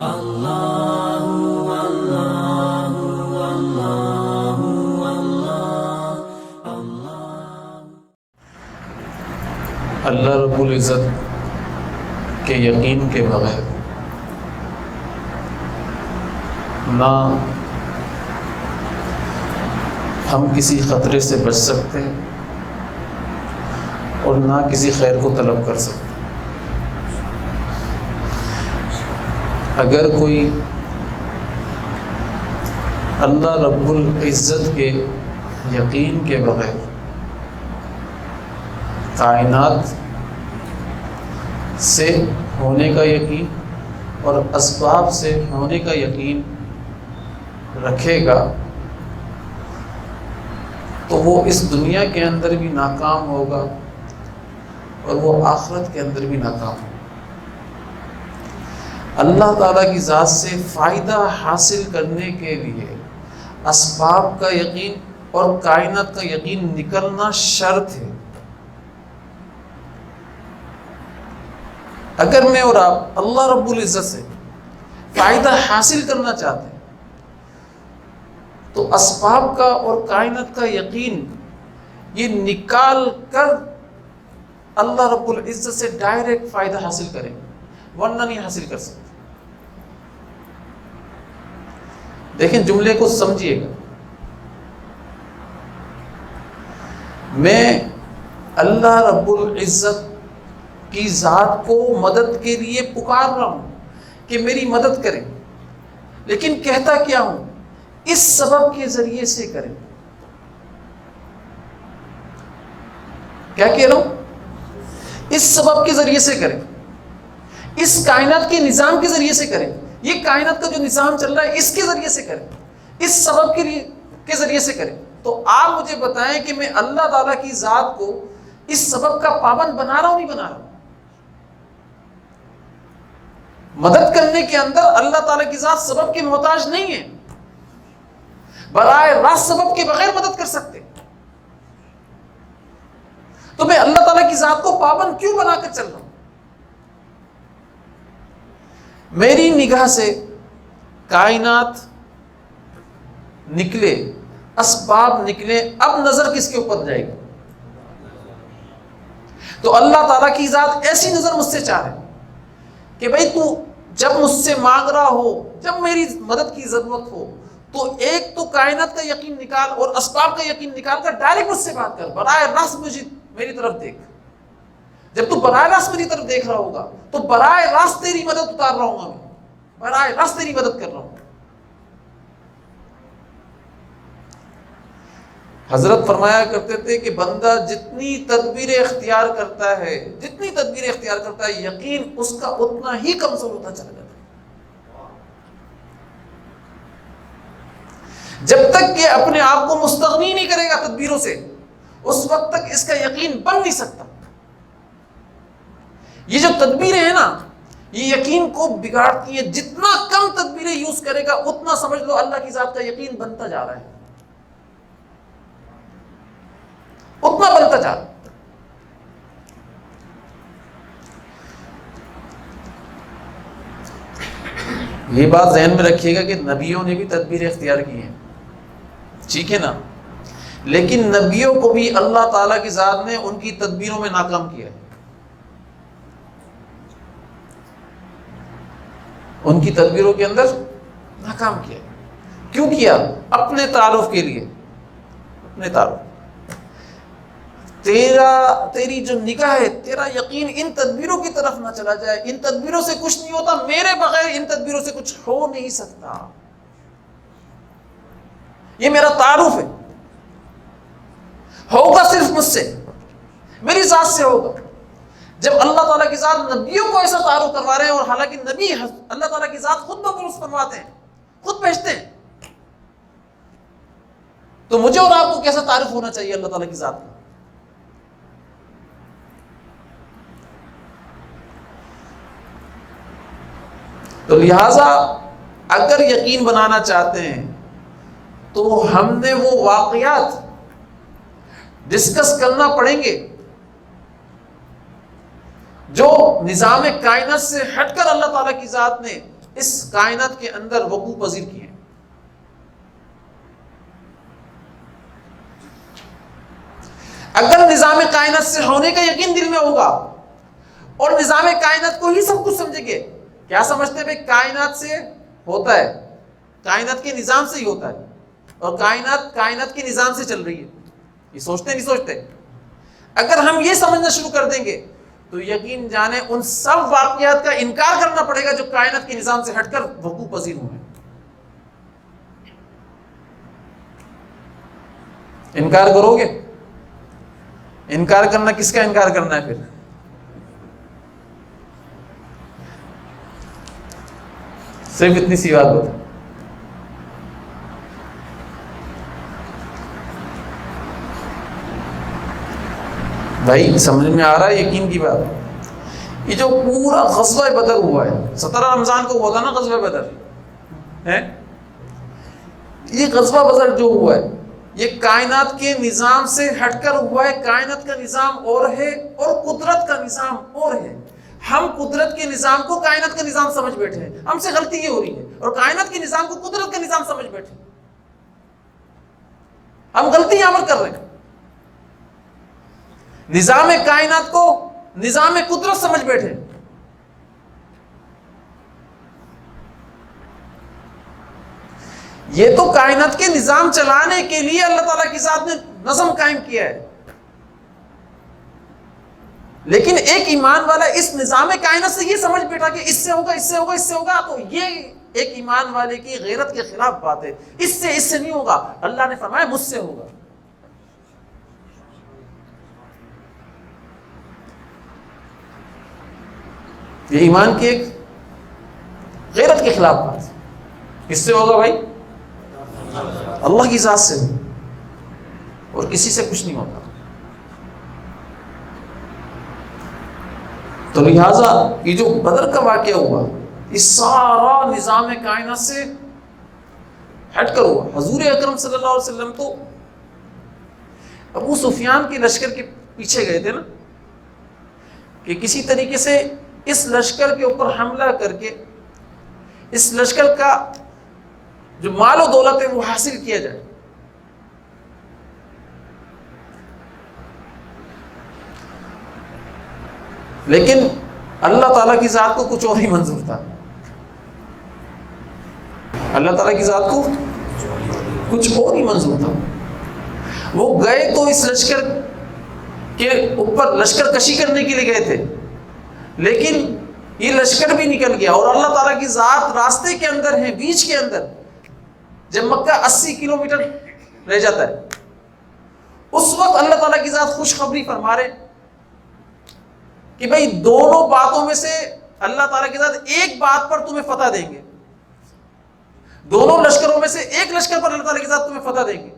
اللہ رب العزت کے یقین کے بغیر نہ ہم کسی خطرے سے بچ سکتے ہیں اور نہ کسی خیر کو طلب کر سکتے ہیں۔ اگر کوئی اللہ رب العزت کے یقین کے بغیر کائنات سے ہونے کا یقین اور اسباب سے ہونے کا یقین رکھے گا تو وہ اس دنیا کے اندر بھی ناکام ہوگا اور وہ آخرت کے اندر بھی ناکام ہوگا۔ اللہ تعالیٰ کی ذات سے فائدہ حاصل کرنے کے لیے اسباب کا یقین اور کائنات کا یقین نکلنا شرط ہے۔ اگر میں اور آپ اللہ رب العزت سے فائدہ حاصل کرنا چاہتے ہیں تو اسباب کا اور کائنات کا یقین یہ نکال کر اللہ رب العزت سے ڈائریکٹ فائدہ حاصل کریں، ورنہ نہیں حاصل کر سکتے۔ دیکھیں جملے کو سمجھیے گا، میں اللہ رب العزت کی ذات کو مدد کے لیے پکار رہا ہوں کہ میری مدد کریں، لیکن کہتا کیا ہوں؟ اس سبب کے ذریعے سے کریں۔ کیا کہہ رہا ہوں؟ اس سبب کے ذریعے سے کریں، اس کائنات کے نظام کے ذریعے سے کریں، یہ کائنات کا جو نظام چل رہا ہے اس کے ذریعے سے کریں، اس سبب کے ذریعے سے کریں۔ تو آپ مجھے بتائیں کہ میں اللہ تعالیٰ کی ذات کو اس سبب کا پابند بنا رہا ہوں نہیں بنا رہا ہوں؟ مدد کرنے کے اندر اللہ تعالیٰ کی ذات سبب کی محتاج نہیں ہے، براہ راست سبب کے بغیر مدد کر سکتے۔ تو میں اللہ تعالیٰ کی ذات کو پابند کیوں بنا کر چل رہا ہوں؟ میری نگاہ سے کائنات نکلے، اسباب نکلے، اب نظر کس کے اوپر جائے گی؟ تو اللہ تعالیٰ کی ذات ایسی نظر مجھ سے چاہ رہے کہ بھائی تو جب مجھ سے مانگ رہا ہو، جب میری مدد کی ضرورت ہو تو ایک تو کائنات کا یقین نکال اور اسباب کا یقین نکال کر ڈائریکٹ مجھ سے بات کر، براہ راست مجھے میری طرف دیکھ۔ جب تو براہ راست میری طرف دیکھ رہا ہوگا تو براہ راست تیری مدد اتار رہا ہوں میں، براہ راست تیری مدد کر رہا ہوں۔ حضرت فرمایا کرتے تھے کہ بندہ جتنی تدبیریں اختیار کرتا ہے، جتنی تدبیریں اختیار کرتا ہے، یقین اس کا اتنا ہی کمزور ہوتا چلا جاتا ہے۔ جب تک کہ اپنے آپ کو مستغنی نہیں کرے گا تدبیروں سے، اس وقت تک اس کا یقین بن نہیں سکتا۔ یہ جو تدبیریں ہیں نا، یہ یقین کو بگاڑتی ہیں۔ جتنا کم تدبیریں یوز کرے گا اتنا سمجھ لو اللہ کی ذات کا یقین بنتا جا رہا ہے، اتنا بنتا جا رہا ہے۔ یہ بات ذہن میں رکھیے گا کہ نبیوں نے بھی تدبیریں اختیار کی ہیں، ٹھیک ہے نا، لیکن نبیوں کو بھی اللہ تعالیٰ کی ذات نے ان کی تدبیروں میں ناکام کیا ہے۔ ان کی تدبیروں کے اندر ناکام کیا۔ کیوں کیا؟ اپنے تعارف کے لیے، اپنے تعارف۔ تیری جو نگاہ ہے، تیرا یقین ان تدبیروں کی طرف نہ چلا جائے، ان تدبیروں سے کچھ نہیں ہوتا، میرے بغیر ان تدبیروں سے کچھ ہو نہیں سکتا، یہ میرا تعارف ہے، ہوگا صرف مجھ سے، میری ذات سے ہوگا۔ جب اللہ تعالیٰ کی ذات نبیوں کو ایسا تعارف کروا رہے ہیں، اور حالانکہ نبی اللہ تعالیٰ کی ذات خود بپرس فرماتے ہیں، خود بھیجتے ہیں، تو مجھے اور آپ کو کیسا تعارف ہونا چاہیے اللہ تعالیٰ کی ذات کا؟ تو لہٰذا اگر یقین بنانا چاہتے ہیں تو ہم نے وہ واقعات ڈسکس کرنا پڑیں گے جو نظام کائنات سے ہٹ کر اللہ تعالیٰ کی ذات نے اس کائنات کے اندر وقوع پذیر کیے ہیں۔ اگر نظام کائنات سے ہونے کا یقین دل میں ہوگا اور نظام کائنات کو ہی سب کچھ سمجھیں گے، کیا سمجھتے ہیں بھائی کائنات سے ہوتا ہے، کائنات کے نظام سے ہی ہوتا ہے، اور کائنات کے نظام سے چل رہی ہے، یہ سوچتے نہیں سوچتے؟ اگر ہم یہ سمجھنا شروع کر دیں گے تو یقین جانے ان سب واقعات کا انکار کرنا پڑے گا جو کائنات کے نظام سے ہٹ کر وقوع پذیر ہوئے۔ انکار کرو گے؟ انکار کرنا کس کا انکار کرنا ہے پھر؟ صرف اتنی سی بات بتا، بھائی سمجھ میں آ رہا ہے یقین کی بات؟ یہ جو پورا غزوہ بدر ہوا ہے، 17 رمضان کو ہوا تھا نا غزوہ بدر ہے، یہ غزوہ بدر جو ہوا ہے یہ کائنات کے نظام سے ہٹ کر ہوا ہے۔ کائنات کا نظام اور ہے اور قدرت کا نظام اور ہے۔ ہم قدرت کے نظام کو کائنات کا نظام سمجھ بیٹھے ہیں، ہم سے غلطی یہ ہو رہی ہے، اور کائنات کے نظام کو قدرت کا نظام سمجھ بیٹھے ہیں، ہم غلطی یہاں پر کر رہے ہیں۔ نظام کائنات کو نظام قدرت سمجھ بیٹھے، یہ تو کائنات کے نظام چلانے کے لیے اللہ تعالیٰ کی ذات نے نظم قائم کیا ہے، لیکن ایک ایمان والا اس نظام کائنات سے یہ سمجھ بیٹھا کہ اس سے ہوگا، اس سے ہوگا، اس سے ہوگا، تو یہ ایک ایمان والے کی غیرت کے خلاف بات ہے۔ اس سے نہیں ہوگا، اللہ نے فرمایا مجھ سے ہوگا۔ یہ ایمان کی ایک غیرت کے خلاف بات ہے۔ کس سے ہوگا بھائی؟ اللہ کی ذات سے، اور کسی سے کچھ نہیں ہوتا۔ تو لہذا یہ جو بدر کا واقعہ ہوا یہ سارا نظام کائنات سے ہٹ کر ہوا۔ حضور اکرم صلی اللہ علیہ وسلم تو ابو سفیان کے لشکر کے پیچھے گئے تھے نا، کہ کسی طریقے سے اس لشکر کے اوپر حملہ کر کے اس لشکر کا جو مال و دولت ہے وہ حاصل کیا جائے۔ لیکن اللہ تعالیٰ کی ذات کو کچھ اور ہی منظور تھا، اللہ تعالیٰ کی ذات کو کچھ اور ہی منظور تھا۔ وہ گئے تو اس لشکر کے اوپر لشکر کشی کرنے کے لیے گئے تھے، لیکن یہ لشکر بھی نکل گیا، اور اللہ تعالیٰ کی ذات راستے کے اندر ہے، بیچ کے اندر۔ جب مکہ 80 کلومیٹر رہ جاتا ہے اس وقت اللہ تعالیٰ کی ذات خوشخبری فرما رہے کہ بھئی دونوں باتوں میں سے اللہ تعالیٰ کی ذات ایک بات پر تمہیں فتح دیں گے، دونوں لشکروں میں سے ایک لشکر پر اللہ تعالیٰ کی ذات تمہیں فتح دیں گے۔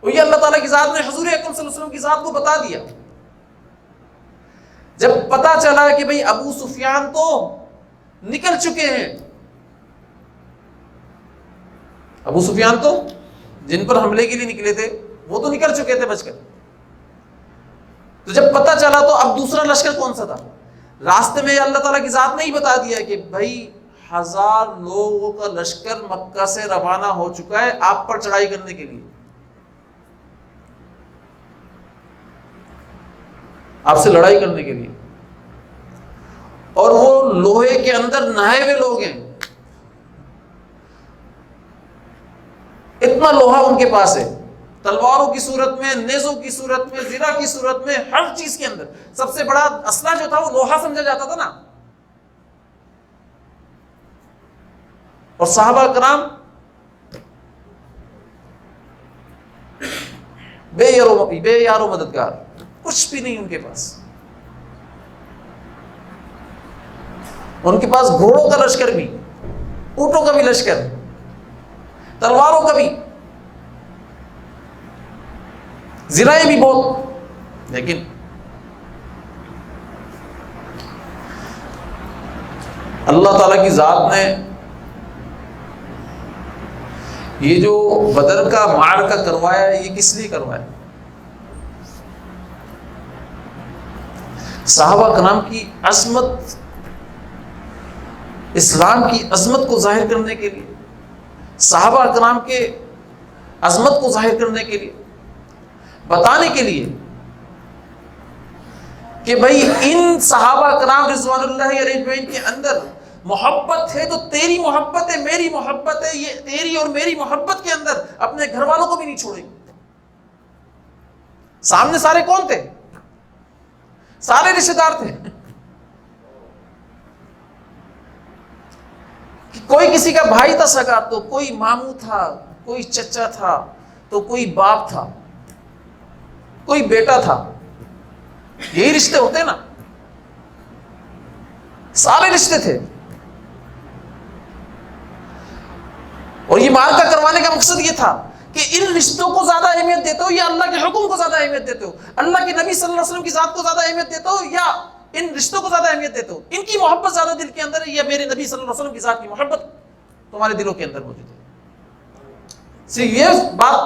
اور یہ اللہ تعالیٰ کی ذات نے حضور اکرم صلی اللہ علیہ وسلم کی ذات کو بتا دیا۔ جب پتا چلا کہ بھئی ابو سفیان تو نکل چکے ہیں، ابو سفیان تو جن پر حملے کے لیے نکلے تھے وہ تو نکل چکے تھے بچ کر، تو جب پتا چلا تو اب دوسرا لشکر کون سا تھا؟ راستے میں اللہ تعالیٰ کی ذات نے ہی بتا دیا کہ بھائی 1000 لوگوں کا لشکر مکہ سے روانہ ہو چکا ہے آپ پر چڑھائی کرنے کے لیے، آپ سے لڑائی کرنے کے لیے، اور وہ لوہے کے اندر نہائے ہوئے لوگ ہیں، اتنا لوہا ان کے پاس ہے، تلواروں کی صورت میں، نیزوں کی صورت میں، زرہ کی صورت میں، ہر چیز کے اندر۔ سب سے بڑا اسلحہ جو تھا وہ لوہا سمجھا جاتا تھا نا۔ اور صحابہ کرام بے یارو مددگار، کچھ بھی نہیں ان کے پاس۔ ان کے پاس گھوڑوں کا لشکر بھی، اونٹوں کا بھی لشکر، تلواروں کا بھی، زرائیں بھی بہت، لیکن اللہ تعالیٰ کی ذات نے یہ جو بدر کا معرکہ کروایا ہے یہ کس لیے کروایا؟ صحابہ کرام کی عظمت اسلام کی عظمت کو ظاہر کرنے کے لیے، صحابہ کرام کے عظمت کو ظاہر کرنے کے لیے، بتانے کے لیے کہ بھائی ان صحابہ کرام رضوان اللہ علیہ اجمعین کے اندر محبت ہے تو تیری محبت ہے، میری محبت ہے، یہ تیری اور میری محبت کے اندر اپنے گھر والوں کو بھی نہیں چھوڑیں گے۔ سامنے سارے کون تھے؟ سارے رشتے دار تھے، کوئی کسی کا بھائی تھا سگا تو کوئی ماموں تھا، کوئی چچا تھا تو کوئی باپ تھا، کوئی بیٹا تھا۔ یہی رشتے ہوتے نا، سارے رشتے تھے۔ اور یہ معرکہ کروانے کا مقصد یہ تھا کہ ان رشتوں کو زیادہ اہمیت دیتے ہو یا اللہ کے حکم کو زیادہ اہمیت دیتے ہو؟ اللہ کے نبی صلی اللہ علیہ وسلم کی ذات کو زیادہ اہمیت دیتے ہو یا ان رشتوں کو زیادہ اہمیت دیتے ہو؟ ان کی محبت زیادہ دل کے اندر ہے یا میرے نبی صلی اللہ علیہ وسلم کی ذات کی محبت تمہارے دلوں کے اندر موجود ہے؟ صرف یہ بات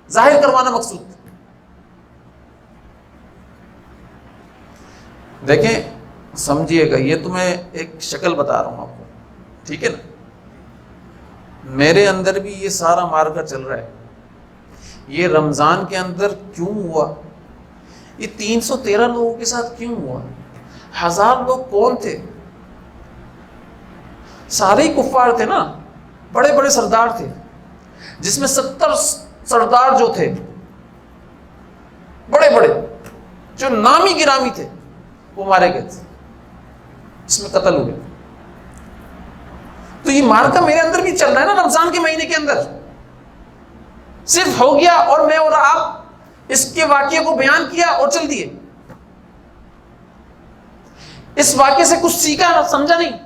ظاہر کروانا مقصود تھا۔ دیکھیں سمجھیے گا، یہ تو میں ایک شکل بتا رہا ہوں آپ کو، ٹھیک ہے نا؟ میرے اندر بھی یہ سارا معرکہ چل رہا ہے۔ یہ رمضان کے اندر کیوں ہوا؟ یہ 313 لوگوں کے ساتھ کیوں ہوا؟ 1000 لوگ کون تھے؟ سارے ہی کفار تھے نا، بڑے بڑے سردار تھے، جس میں 70 سردار جو تھے بڑے بڑے جو نامی گرامی تھے وہ مارے گئے تھے، اس میں قتل ہوئے۔ تو یہ معرکہ میرے اندر بھی چل رہا ہے نا رمضان کے مہینے کے اندر، صرف ہو گیا اور میں اور آپ اس کے واقعے کو بیان کیا اور چل دیے، اس واقعے سے کچھ سیکھا سمجھا نہیں۔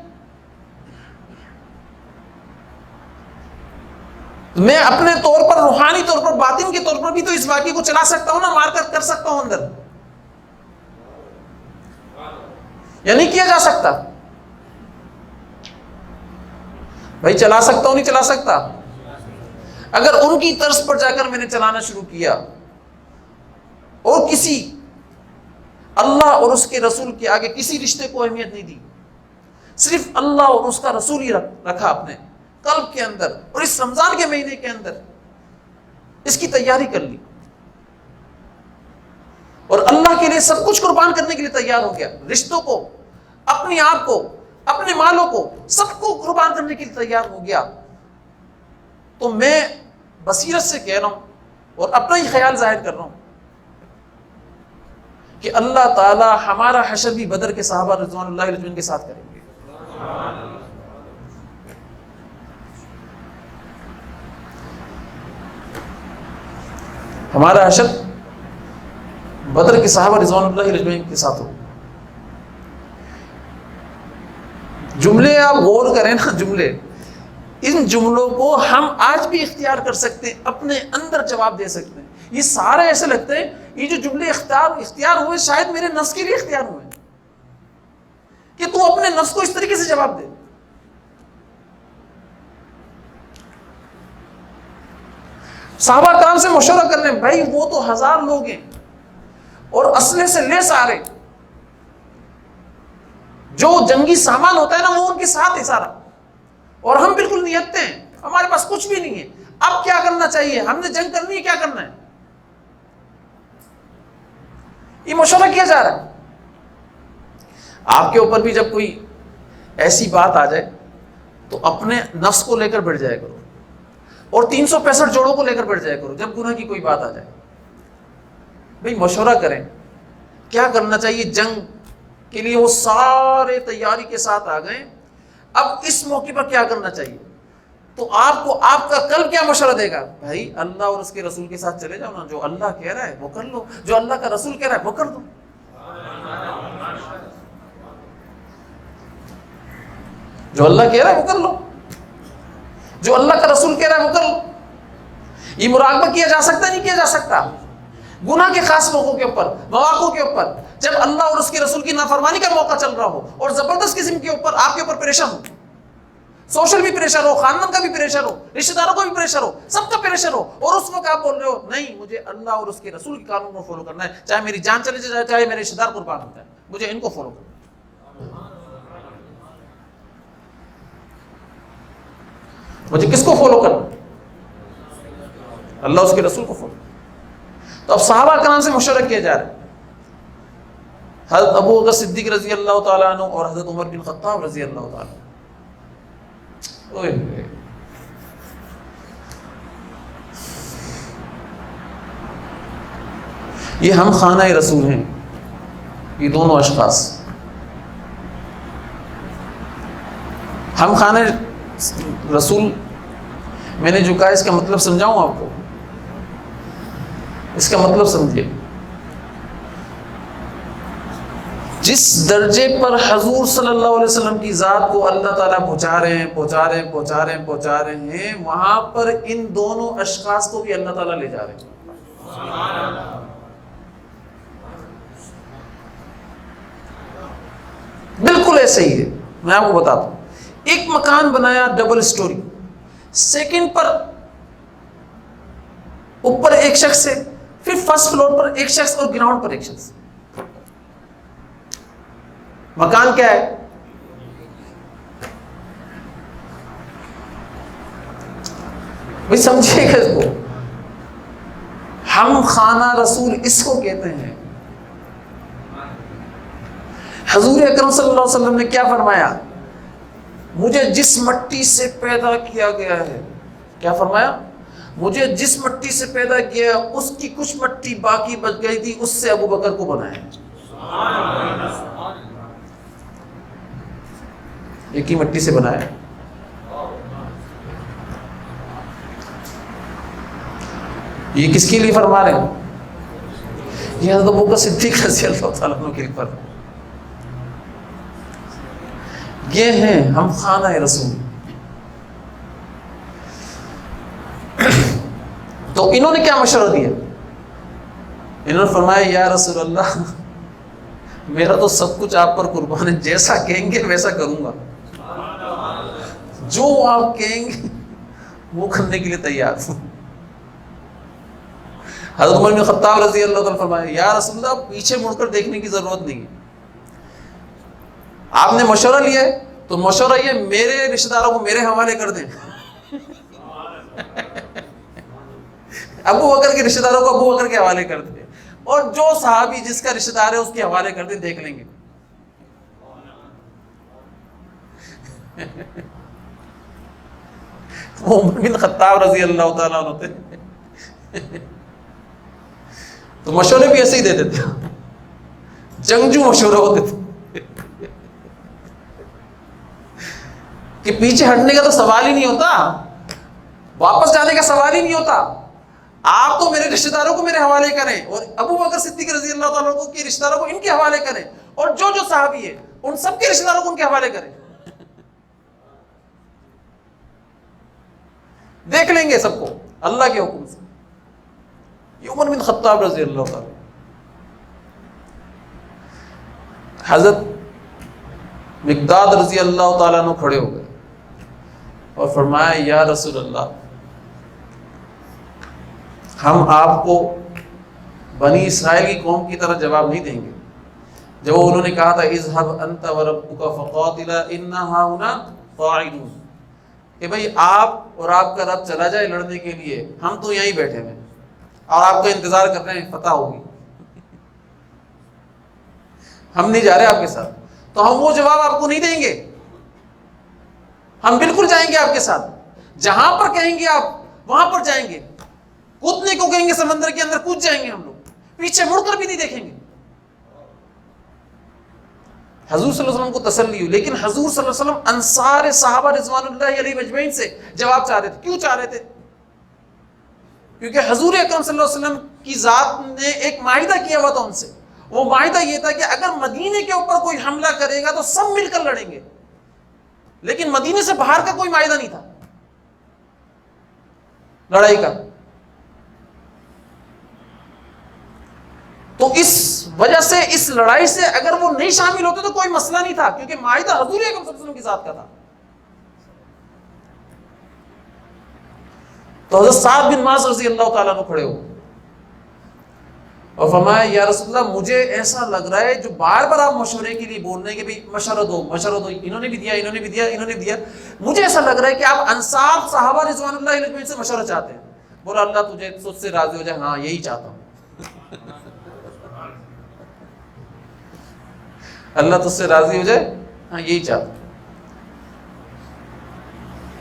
میں اپنے طور پر، روحانی طور پر، باطن کے طور پر بھی تو اس واقعے کو چلا سکتا ہوں نا، معرکہ کر سکتا ہوں اندر، یا نہیں کیا جا سکتا؟ بھائی چلا سکتا ہوں نہیں چلا سکتا؟ اگر ان کی طرز پر جا کر میں نے چلانا شروع کیا اور کسی اللہ اور اس کے رسول کے آگے کسی رشتے کو اہمیت نہیں دی، صرف اللہ اور اس کا رسول ہی رکھا اپنے قلب کے اندر، اور اس رمضان کے مہینے کے اندر اس کی تیاری کر لی اور اللہ کے لیے سب کچھ قربان کرنے کے لیے تیار ہو گیا، رشتوں کو، اپنے آپ کو، اپنے مالوں کو، سب کو قربان کرنے کے لیے تیار ہو گیا، تو میں بصیرت سے کہہ رہا ہوں اور اپنا ہی خیال ظاہر کر رہا ہوں کہ اللہ تعالی ہمارا حشر بھی بدر کے صحابہ رضوان اللہ علیہ اجمعین کے ساتھ کریں گے۔ ہمارا حشر بدر کے صحابہ رضوان اللہ علیہ اجمعین کے ساتھ ہو۔ جملے آپ غور کریں نا، جملے، ان جملوں کو ہم آج بھی اختیار کر سکتے ہیں، اپنے اندر جواب دے سکتے ہیں۔ یہ سارے ایسے لگتے ہیں یہ جو جملے اختیار ہوئے شاید میرے نفس کے لیے اختیار ہوئے کہ تو اپنے نفس کو اس طریقے سے جواب دے۔ صحابہ کرام سے مشورہ کر لیں، بھائی وہ تو 1000 لوگ ہیں اور اسلحے سے لیس آ رہے، جو جنگی سامان ہوتا ہے نا وہ ان کے ساتھ ہے سارا، اور ہم بالکل نیتے ہیں، ہمارے پاس کچھ بھی نہیں ہے، اب کیا کرنا چاہیے؟ ہم نے جنگ کرنی ہے، کیا کرنا ہے؟ یہ مشورہ کیا جا رہا ہے۔ آپ کے اوپر بھی جب کوئی ایسی بات آ جائے تو اپنے نفس کو لے کر بیٹھ جایا کرو اور 365 جوڑوں کو لے کر بیٹھ جایا کرو جب گناہ کی کوئی بات آ جائے۔ بھئی مشورہ کریں کیا کرنا چاہیے، جنگ کے لیے وہ سارے تیاری کے ساتھ آ گئے، اب اس موقع پر کیا کرنا چاہیے؟ تو آپ کو آپ کا قلب کیا مشورہ دے گا؟ بھائی اللہ اور اس کے رسول کے ساتھ چلے جاؤ نا، جو اللہ کہہ رہا ہے وہ کر لو، جو اللہ کا رسول کہہ رہا ہے وہ کر دو۔ جو اللہ کہہ رہا ہے وہ کر لو، جو اللہ کا رسول کہہ رہا ہے وہ کر لو۔ یہ مراقبہ کیا جا سکتا نہیں کیا جا سکتا؟ گناہ کے خاص موقعوں کے اوپر، مواقع کے اوپر، جب اللہ اور اس کے رسول کی نافرمانی کا موقع چل رہا ہو اور زبردست قسم کے اوپر آپ کے اوپر پریشر ہو، سوشل بھی پریشر ہو، خاندان کا بھی پریشر ہو، رشتہ داروں کا بھی پریشر ہو، سب کا پریشر ہو، اور اس وقت آپ بول رہے ہو نہیں مجھے اللہ اور اس کے رسول کے قانون کو فالو کرنا ہے، چاہے میری جان چلے جائے، چاہے میرے رشتہ دار قربان ہو جائے، مجھے ان کو فالو کرنا ہے۔ مجھے کس کو فالو کرنا؟ اللہ اس کے رسول کو فالو. تو اب صحابہ کرام سے مشورہ کیا جا رہا ہے. حضرت ابو بکر صدیق رضی اللہ تعالیٰ عنہ اور حضرت عمر بن خطاب رضی اللہ تعالیٰ عنہ. یہ ہم خانہ رسول ہیں، یہ دونوں اشخاص. ہم خانہ رسول میں نے جو کہا اس کا مطلب سمجھاؤں آپ کو؟ اس کا مطلب سمجھیے. جس درجے پر حضور صلی اللہ علیہ وسلم کی ذات کو اللہ تعالیٰ پہنچا رہے ہیں وہاں پر ان دونوں اشخاص کو بھی اللہ تعالیٰ لے جا رہے ہیں. بالکل ایسے ہی ہے. میں آپ کو بتاتا ہوں. ایک مکان بنایا ڈبل سٹوری، سیکنڈ پر اوپر ایک شخص ہے، پھر فرسٹ فلور پر ایک شخص اور گراؤنڈ پر ایک شخص. مکان کیا ہے؟ بھائی سمجھے گا اس کو. ہم خانہ رسول اس کو کہتے ہیں. حضور اکرم صلی اللہ علیہ وسلم نے کیا فرمایا؟ مجھے جس مٹی سے پیدا کیا گیا ہے، کیا فرمایا؟ مجھے جس مٹی سے پیدا کیا اس کی کچھ مٹی باقی بچ گئی تھی، اس سے ابو بکر کو بنایا. ایک ہی مٹی سے بنایا. یہ کس کے لیے فرما رہے ہیں؟ یہ حضرت ابو بکر صدیق رضی اللہ تعالیٰ عنہ کے لیے فرما. یہ ہیں ہم خانہ رسول. تو انہوں نے کیا مشورہ دیا؟ انہوں نے فرمایا یا رسول اللہ میرا تو سب کچھ آپ پر قربان ہے، جیسا کہیں گے ویسا کروں گا، جو آپ کہیں گے وہ کرنے کے لیے تیار ہوں. حضرت عمر بن خطاب رضی اللہ تعالیٰ فرمایا یا رسول اللہ پیچھے مڑ کر دیکھنے کی ضرورت نہیں ہے. آپ نے مشورہ لیا ہے تو مشورہ یہ میرے رشتہ داروں کو میرے حوالے کر دیں. ابو بکر کے رشتہ داروں کو ابو بکر کے حوالے کر دیں، اور جو صحابی جس کا رشتہ دار ہے اس کے حوالے کر دیں، دیکھ لیں گے. عمر بن خطاب رضی اللہ تعالیٰ عنہ تھے تو مشورے بھی ایسے ہی دیتے تھے، جنگجو مشورے ہوتے تھے کہ پیچھے ہٹنے کا تو سوال ہی نہیں ہوتا، واپس جانے کا سوال ہی نہیں ہوتا. آپ تو میرے رشتہ داروں کو میرے حوالے کریں، اور ابو بکر صدیق رضی اللہ تعالیٰ عنہ کے رشتہ داروں کو ان کے حوالے کریں، اور جو جو صحابی ہے ان سب کے رشتہ داروں کو ان کے حوالے کریں. دیکھ لیں گے سب کو اللہ کے حکم سے. یہ عمر بن خطاب رضی اللہ تعالیٰ. حضرت مقداد رضی اللہ تعالیٰ عنہ کھڑے ہو گئے اور فرمایا یا رسول اللہ ہم آپ کو بنی اسرائیل کی قوم کی طرح جواب نہیں دیں گے جب انہوں نے کہا تھا اذهب انت وربک فقاتلا انا هاهنا قاعدون، کہ بھئی آپ اور آپ کا رب چلا جائے لڑنے کے لیے، ہم تو یہیں بیٹھے ہیں اور آپ کا انتظار کر رہے ہیں فتح ہوگی، ہم نہیں جا رہے آپ کے ساتھ. تو ہم وہ جواب آپ کو نہیں دیں گے، ہم بالکل جائیں گے آپ کے ساتھ، جہاں پر کہیں گے آپ وہاں پر جائیں گے، کودنے کو کہیں گے سمندر کے اندر کود جائیں گے ہم لوگ، پیچھے مڑ کر بھی نہیں دیکھیں گے. حضور صلی اللہ علیہ وسلم کو تسلی ہوئی، لیکن حضور صلی اللہ علیہ وسلم انصار صحابہ رضوان اللہ علیہ اجمعین سے جواب چاہ رہے تھے. کیوں چاہ رہے تھے؟ کیونکہ حضور اکرم صلی اللہ علیہ وسلم کی ذات نے ایک معاہدہ کیا ہوا تھا ان سے. وہ معاہدہ یہ تھا کہ اگر مدینے کے اوپر کوئی حملہ کرے گا تو سب مل کر لڑیں گے، لیکن مدینے سے باہر کا کوئی معاہدہ نہیں تھا لڑائی کا. تو اس وجہ سے اس لڑائی سے اگر وہ نہیں شامل ہوتے تو کوئی مسئلہ نہیں تھا، کیونکہ معاہدہ حضور اکرم صلی اللہ علیہ وسلم کی ذات کا تھا. تو حضرت سعد بن معاذ رضی اللہ تعالیٰ عنہ کھڑے ہو اور فرمایا یا رسول اللہ مجھے ایسا لگ رہا ہے جو بار بار آپ مشورے کے لیے بول رہے ہیں کہ بھئی مشورہ دو مشورہ دو، انہوں نے بھی دیا انہوں نے بھی دیا انہوں نے بھی دیا، مجھے ایسا لگ رہا ہے کہ آپ انصار صحابہ رضوان اللہ علیہ اجمعین سے مشورہ چاہتے ہیں۔ بولا اللہ تجھے تجھ سے راضی ہو جائے، ہاں یہی چاہتا ہوں، اللہ تجھ سے راضی ہو جائے، ہاں یہی چاہتا ہوں۔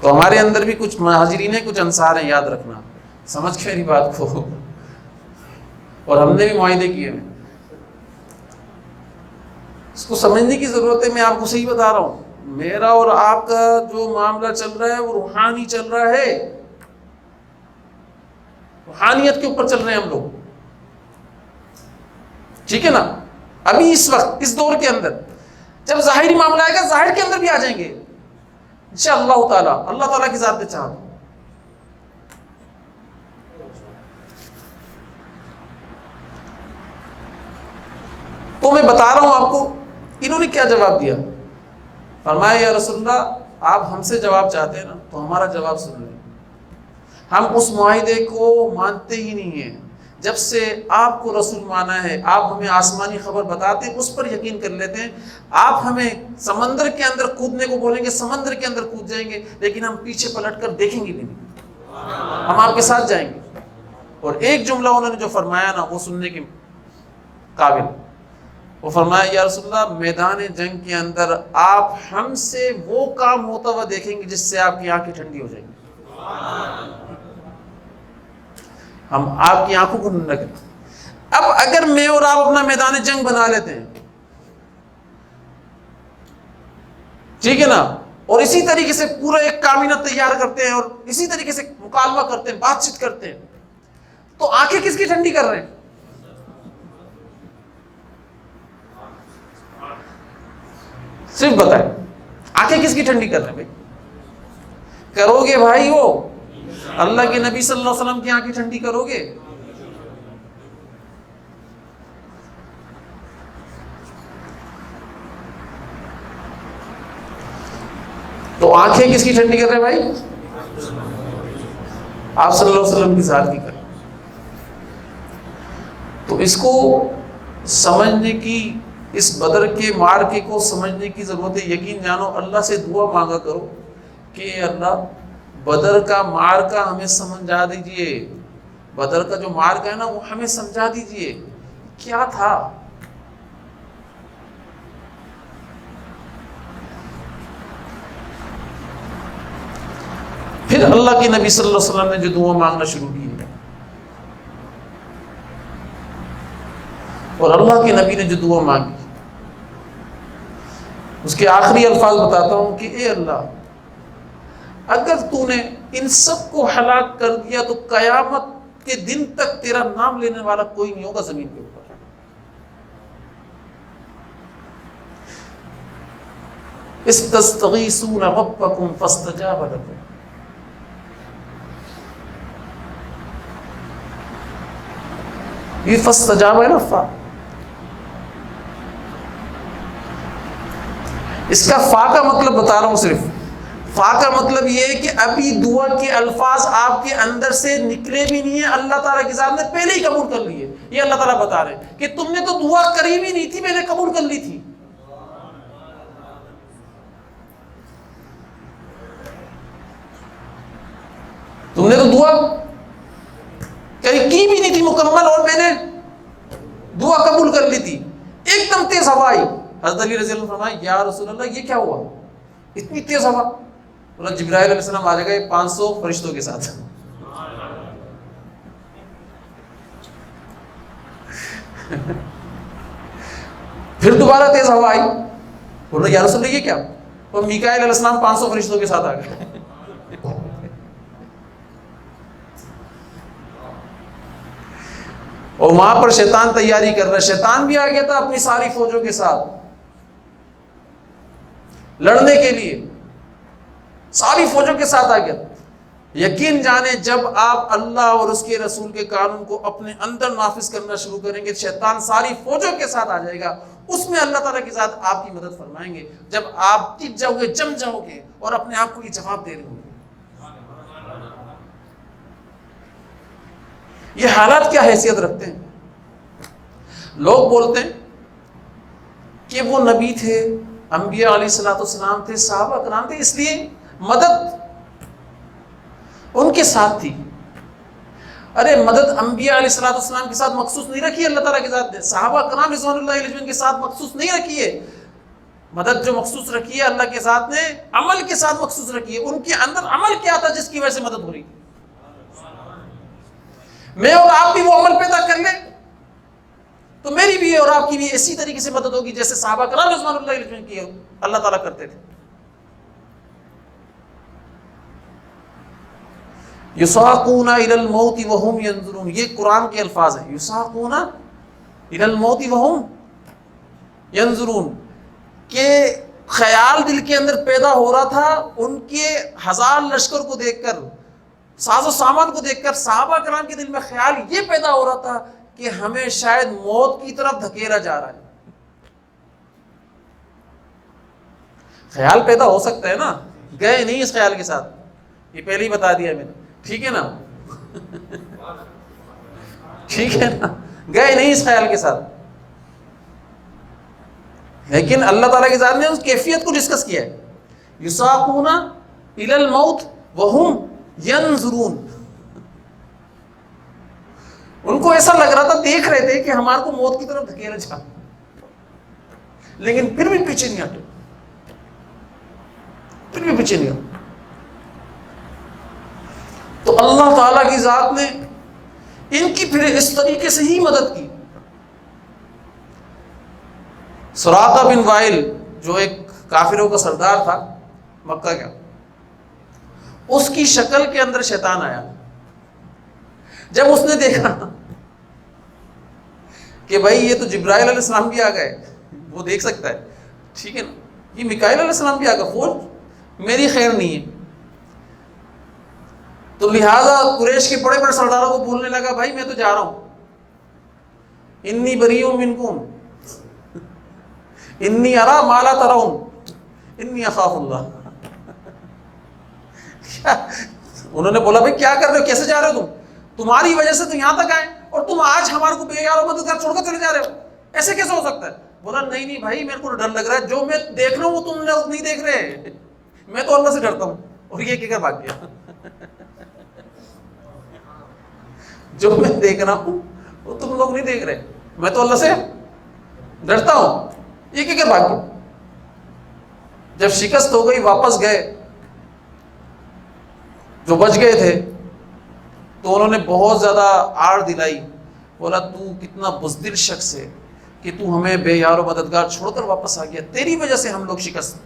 تو ہمارے اندر بھی کچھ مہاجرین ہیں کچھ انصار ہیں، یاد رکھنا، سمجھ کے میری بات کو، اور ہم نے بھی معاہدے کیے ہیں، اس کو سمجھنے کی ضرورت ہے۔ میں آپ کو صحیح بتا رہا ہوں، میرا اور آپ کا جو معاملہ چل رہا ہے وہ روحانی چل رہا ہے، روحانیت کے اوپر چل رہے ہیں ہم لوگ، ٹھیک ہے نا؟ ابھی اس وقت اس دور کے اندر جب ظاہری معاملہ آئے گا ظاہر کے اندر بھی آ جائیں گے انشاءاللہ تعالی، اللہ تعالیٰ کی ذات نے چاہا تو۔ میں بتا رہا ہوں آپ کو انہوں نے کیا جواب دیا۔ فرمایا یا رسول اللہ آپ ہم سے جواب چاہتے ہیں نا تو ہمارا جواب سن لیں، ہم اس معاہدے کو مانتے ہی نہیں ہیں، جب سے آپ کو رسول مانا ہے آپ ہمیں آسمانی خبر بتاتے ہیں اس پر یقین کر لیتے ہیں، آپ ہمیں سمندر کے اندر کودنے کو بولیں گے سمندر کے اندر کود جائیں گے، لیکن ہم پیچھے پلٹ کر دیکھیں گے بھی نہیں، ہم آپ کے ساتھ جائیں گے۔ اور ایک جملہ انہوں نے جو فرمایا نا وہ سننے کے قابل، وہ فرمایا یا رسول اللہ میدان جنگ کے اندر آپ ہم سے وہ کام ہوتا ہوا دیکھیں گے جس سے آپ کی آنکھیں ٹھنڈی ہو جائیں گی، ہم آپ کی آنکھوں کو نہ کریں۔ اب اگر میں اور آپ اپنا میدان جنگ بنا لیتے ہیں، ٹھیک ہے نا، اور اسی طریقے سے پورا ایک کابینہ تیار کرتے ہیں اور اسی طریقے سے مکالمہ کرتے ہیں بات چیت کرتے ہیں، تو آنکھیں کس کی ٹھنڈی کر رہے ہیں؟ صرف بتائیں آنکھیں کس کی ٹھنڈی کر رہے ہیں؟ بھائی کرو گے بھائی، وہ اللہ کے نبی صلی اللہ علیہ وسلم کی آنکھیں ٹھنڈی کرو گے؟ تو آنکھیں کس کی ٹھنڈی کر رہے ہیں بھائی؟ آپ صلی اللہ علیہ وسلم کی ذات کی کر۔ تو اس کو سمجھنے کی، اس بدر کے معرکے کو سمجھنے کی ضرورت ہے۔ یقین جانو اللہ سے دعا مانگا کرو کہ اے اللہ بدر کا معرکہ ہمیں سمجھا دیجئے، بدر کا جو معرکہ ہے نا وہ ہمیں سمجھا دیجئے کیا تھا۔ پھر اللہ کے نبی صلی اللہ علیہ وسلم نے جو دعا مانگنا شروع کی ہے، اور اللہ کے نبی نے جو دعا مانگی اس کے آخری الفاظ بتاتا ہوں کہ اے اللہ اگر تو نے ان سب کو ہلاک کر دیا تو قیامت کے دن تک تیرا نام لینے والا کوئی نہیں ہوگا زمین کے اوپر۔ استغیثون ربکم فاستجاب لکم، یہ فاستجاب ہے نا، فا اس کا فا کا مطلب بتا رہا ہوں، صرف فا کا مطلب یہ ہے کہ ابھی دعا کے الفاظ آپ کے اندر سے نکلے بھی نہیں ہیں، اللہ تعالیٰ کی ذات نے پہلے ہی قبول کر لیے۔ یہ اللہ تعالیٰ بتا رہے ہیں کہ تم نے تو دعا کری بھی نہیں تھی، میں نے قبول کر لی تھی۔ تم نے تو دعا کی بھی نہیں تھی مکمل اور میں نے دعا قبول کر لی تھی۔ ایک دم تیز ہوا آئی، حضرت علی رضی اللہ عنہ فرمایا یا رسول اللہ یہ کیا ہوا، اتنی تیز ہوا؟ بولا جبرائیل علیہ السلام آ جائے گا 500 فرشتوں کے ساتھ۔ پھر دوبارہ تیز ہوا آئی، بولا یا رسول اللہ یہ کیا؟ تو میکائیل علیہ السلام 500 فرشتوں کے ساتھ آ گئے۔ اور وہاں پر شیطان تیاری کر رہا ہے، شیطان بھی آ گیا تھا اپنی ساری فوجوں کے ساتھ لڑنے کے لیے، ساری فوجوں کے ساتھ آ گیا۔ یقین جانے جب آپ اللہ اور اس کے رسول کے قانون کو اپنے اندر نافذ کرنا شروع کریں گے، شیطان ساری فوجوں کے ساتھ آ جائے گا، اس میں اللہ تعالیٰ کی ذات آپ کی مدد فرمائیں گے، جب آپ ٹک جاؤ گے، جم جاؤ گے اور اپنے آپ کو یہ جواب دے رہے ہوں گے۔ یہ حالات کیا حیثیت رکھتے ہیں؟ لوگ بولتے ہیں کہ وہ نبی تھے، انبیاء علیہ السلام تھے، صحابہ کرام تھے، اس لیے مدد ان کے ساتھ تھی۔ ارے مدد انبیاء علیہ السلام کے ساتھ مخصوص نہیں رکھی اللہ تعالیٰ کے ذات نے، صحابہ کرام رضوان اللہ علیہم کے ساتھ مخصوص نہیں رکھی ہے۔ مدد جو مخصوص رکھی ہے اللہ کے ذات نے، عمل کے ساتھ مخصوص رکھی ہے۔ ان کے اندر عمل کیا تھا جس کی وجہ سے مدد ہو رہی؟ میں اور آپ بھی وہ عمل پیدا کر لیں تو میری بھی اور آپ کی بھی اسی طریقے سے مدد ہوگی جیسے صحابہ کرام رضوان اللہ علیہم کی اللہ تعالیٰ کرتے تھے۔ یساقون الی الموت وهم ینظرون، یہ قرآن کے الفاظ ہیں، یساقون الی الموت وهم ینظرون، کہ خیال دل کے اندر پیدا ہو رہا تھا ان کے ہزار لشکر کو دیکھ کر، ساز و سامان کو دیکھ کر، صحابہ کرام کے دل میں خیال یہ پیدا ہو رہا تھا کہ ہمیں شاید موت کی طرف دھکیلا جا رہا ہے۔ خیال پیدا ہو سکتا ہے نا، گئے نہیں اس خیال کے ساتھ، یہ پہلے ہی بتا دیا میں نے، ٹھیک ہے نا؟ ٹھیک ہے نا، گئے نہیں اس خیال کے ساتھ، لیکن اللہ تعالیٰ کی ذات نے اس کیفیت کو ڈسکس کیا ہے۔ یساقون الی الموت وهم ینظرون، ان کو ایسا لگ رہا تھا، دیکھ رہے تھے کہ ہمارے کو موت کی طرف دھکیلا جا، لیکن پھر بھی پیچھے نہیں ہٹے، پھر بھی پیچھے نہیں ہٹے۔ تو اللہ تعالیٰ کی ذات نے ان کی پھر اس طریقے سے ہی مدد کی۔ سراقہ بن وائل جو ایک کافروں کا سردار تھا مکہ کا، اس کی شکل کے اندر شیطان آیا۔ جب اس نے دیکھا کہ بھائی یہ تو جبرائیل علیہ السلام بھی آ گئے، وہ دیکھ سکتا ہے، ٹھیک ہے نا، یہ میکائیل علیہ السلام بھی آ گئے، فوج میری خیر نہیں ہے، تو لہذا قریش کے بڑے بڑے سرداروں کو بولنے لگا بھائی میں تو جا رہا ہوں، انی بریء منکم انی ارا ما لا ترون انی اخاف اللہ۔ انہوں نے بولا بھائی کیا کر رہے ہو، کیسے جا رہے ہو تمہاری وجہ سے تو یہاں تک آئے اور تم آج ہمارے کو بے یار و مددگار چھوڑ کر چلے جا رہے ہو، ایسے کیسے ہو سکتا ہے؟ بولا نہیں بھائی میرے کو ڈر لگ رہا ہے، جو میں دیکھ رہا ہوں وہ تم لوگ نہیں دیکھ رہے، میں تو اللہ سے ڈرتا ہوں۔ اور یہ کہہ کر بھاگ گیا، جو میں دیکھ رہا ہوں وہ تم لوگ نہیں دیکھ رہے، میں تو اللہ سے ڈرتا ہوں، یہ کہہ کر بھاگ گیا۔ جب شکست ہو گئی واپس گئے، جو بچ گئے تھے تو انہوں نے بہت زیادہ آڑ دلائی، بولا تو کتنا بزدل شخص ہے کہ تو ہمیں بے یار و مددگار چھوڑ کر واپس آ گیا، تیری وجہ سے ہم لوگ شکست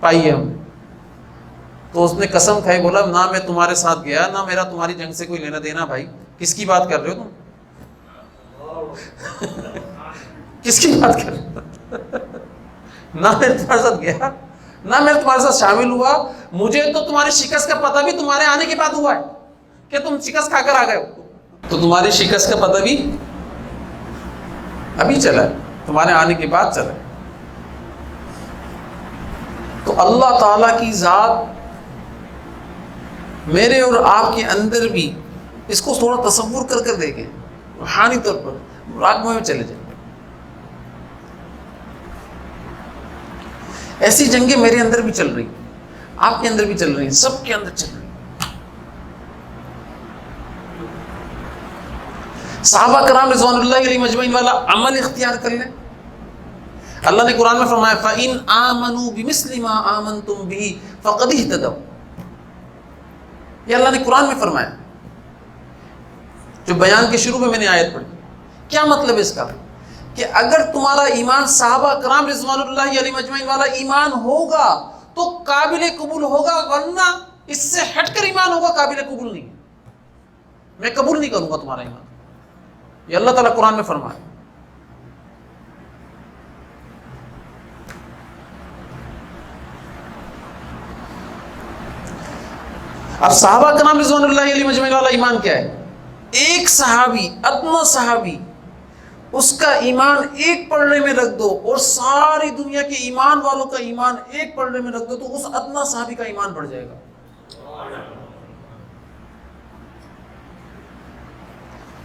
پائی ہے ہم۔ تو اس نے قسم کھائی، بولا نہ میں تمہارے ساتھ گیا، نہ میرا تمہاری جنگ سے کوئی لینا دینا۔ بھائی کس کی بات کر رہے ہو تم؟ کس کی بات کر رہے ہو؟ نہ میں تمہارے ساتھ گیا، نہ میں تمہارے ساتھ شامل ہوا، مجھے تو تمہاری شکست کا پتہ بھی تمہارے آنے کے بعد ہوا ہے کہ تم شکست کھا کر آ گئے ہو، تو تمہاری شکست کا پتہ بھی ابھی چلا ہے، تمہارے آنے کے بعد چلا ہے۔ تو اللہ تعالیٰ کی ذات میرے اور آپ کے اندر بھی، اس کو تھوڑا تصور کر کر دیکھیں، روحانی طور پر مراقبہ میں چلے جائیں۔ ایسی جنگیں میرے اندر بھی چل رہی، آپ کے اندر بھی چل رہی ہیں، سب کے اندر چل رہی ہیں۔ صحابہ کرام رضوان اللہ علیہم اجمعین والا عمل اختیار کر لیں۔ اللہ نے قرآن میں فرمایا فَإِنْ آمَنُوا بِمِثْلِ مَا آمَنْتُمْ بِهِ فَقَدِ اهْتَدَوْا، یہ اللہ نے قرآن میں فرمایا، جو بیان کے شروع میں نے آیت پڑھی۔ کیا مطلب ہے اس کا؟ کہ اگر تمہارا ایمان صحابہ کرام رضوان اللہ علیہم اجمعین والا ایمان ہوگا تو قابل قبول ہوگا، ورنہ اس سے ہٹ کر ایمان ہوگا قابل قبول نہیں ہے، میں قبول نہیں کروں گا تمہارا ایمان۔ یہ اللہ تعالیٰ قرآن میں فرمایا۔ اب صحابہ کرام رضوان اللہ علیہم اجمعین والا ایمان کیا ہے؟ ایک صحابی، ادنا صحابی، اس کا ایمان ایک پلڑے میں رکھ دو اور ساری دنیا کے ایمان والوں کا ایمان ایک پلڑے میں رکھ دو تو اس ادنا صحابی کا ایمان بڑھ جائے گا۔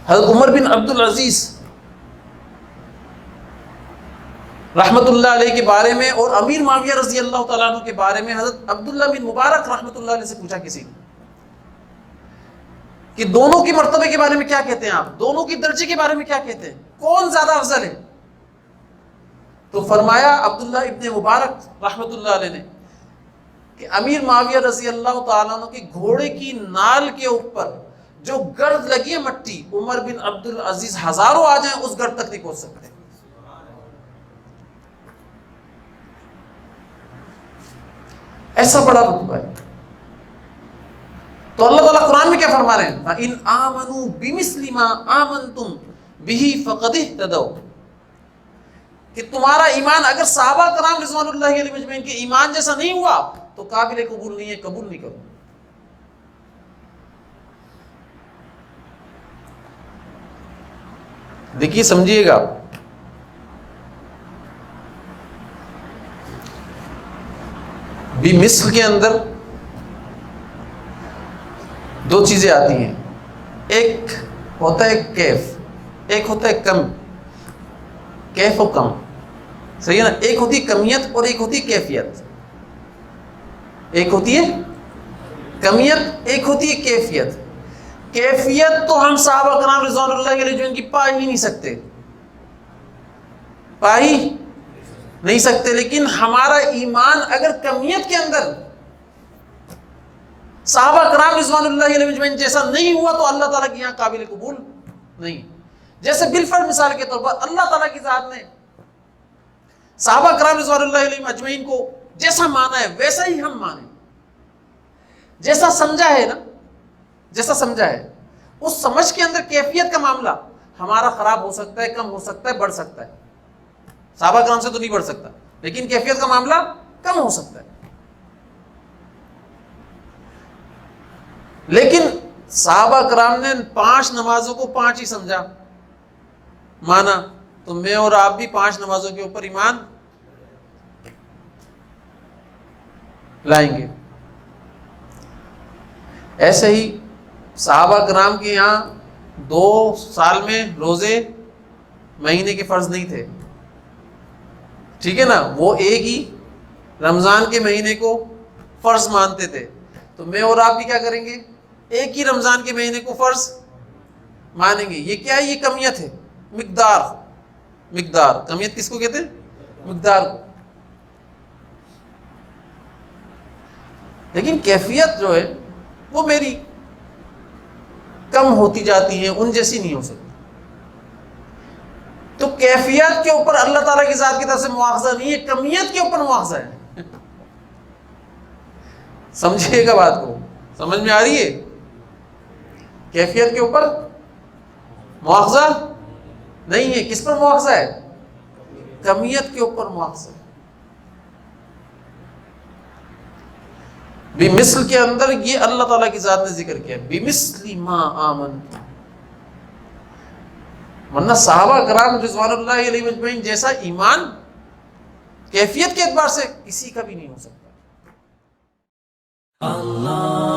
حضرت عمر بن عبد العزیز رحمۃ اللہ علیہ کے بارے میں اور امیر معاویہ رضی اللہ تعالیٰ عنہ کے بارے میں حضرت عبداللہ بن مبارک رحمۃ اللہ علیہ سے پوچھا کسی نے کہ دونوں کے مرتبے کے بارے میں کیا کہتے ہیں آپ، دونوں کی درجے کے بارے میں کیا کہتے ہیں، کون زیادہ افضل ہے؟ تو فرمایا عبداللہ ابن مبارک رحمۃ اللہ علیہ نے کہ امیر معاویہ رضی اللہ تعالیٰ عنہ کے گھوڑے کی نال کے اوپر جو گرد لگی ہے مٹی، عمر بن عبد العزیز ہزاروں آ جائیں اس گرد تک نہیں پہنچ سکتے. ایسا بڑا رتبہ ہے. تو اللہ تعالیٰ قرآن میں کیا فرما رہے ہیں؟ فَإِنْ آمَنُوا بِمِثْلِ مَا آمَنْتُمْ بِهِ فَقَدِ اهْتَدَوْا، کہ تمہارا ایمان اگر صحابہ کرام رضوان اللہ علیہ مجمعین کے ایمان جیسا نہیں ہوا تو قابل قبول نہیں ہے، قبول نہیں کرو. دیکھیے سمجھیے گا، بمثل کے اندر دو چیزیں آتی ہیں، ایک ہوتا ہے کیف، ایک ہوتا ہے کم. کیف و کم، صحیح ہے نا؟ ایک ہوتی ہے کمیت اور ایک ہوتی ہے کیفیت. ایک ہوتی ہے کمیت، ایک ہوتی ہے کیفیت. کیفیت تو ہم صحابہ کرام رضوان اللہ علیہ جن کی پا ہی نہیں سکتے، پا ہی نہیں سکتے. لیکن ہمارا ایمان اگر کمیت کے اندر صحابہ کرام رضوان اللہ علیہ مجمعین جیسا نہیں ہوا تو اللہ تعالیٰ کے یہاں قابل قبول نہیں. جیسے بالفرض مثال کے طور پر اللہ تعالیٰ کی ذات نے صحابہ کرام رضوان اللہ علیہ مجمعین کو جیسا مانا ہے ویسا ہی ہم مانیں. جیسا سمجھا ہے نا، جیسا سمجھا ہے، اس سمجھ کے اندر کیفیت کا معاملہ ہمارا خراب ہو سکتا ہے، کم ہو سکتا ہے، بڑھ سکتا ہے. صحابہ کرام سے تو نہیں بڑھ سکتا، لیکن کیفیت کا معاملہ کم ہو سکتا ہے. لیکن صحابہ کرام نے 5 نمازوں کو 5 ہی سمجھا، مانا، تو میں اور آپ بھی 5 نمازوں کے اوپر ایمان لائیں گے. ایسے ہی صحابہ کرام کے یہاں 2 سال میں روزے مہینے کے فرض نہیں تھے، ٹھیک ہے نا؟ وہ ایک ہی رمضان کے مہینے کو فرض مانتے تھے. تو میں اور آپ بھی کیا کریں گے؟ ایک ہی رمضان کے مہینے کو فرض مانیں گے. یہ کیا ہے؟ یہ کمیت ہے، مقدار. مقدار، کمیت کس کو کہتے ہیں؟ مقدار کو. لیکن کیفیت جو ہے وہ میری کم ہوتی جاتی ہے، ان جیسی نہیں ہو سکتی. تو کیفیت کے اوپر اللہ تعالیٰ کی ذات کی طرف سے مواخذہ نہیں ہے، کمیت کے اوپر مواخذہ ہے. سمجھیے گا بات کو، سمجھ میں آ رہی ہے؟ کیفیت کے اوپر مواخذہ نہیں ہے. کس پر مواخذہ ہے؟ کمیت کے اوپر مواخذہ ہے. بمثل کے اندر یہ اللہ تعالیٰ کی ذات نے ذکر کیا، بمثل ما آمن. ورنہ صحابہ کرام رضوان اللہ علیہ مجمعین جیسا ایمان کیفیت کے اعتبار سے کسی کا بھی نہیں ہو سکتا. اللہ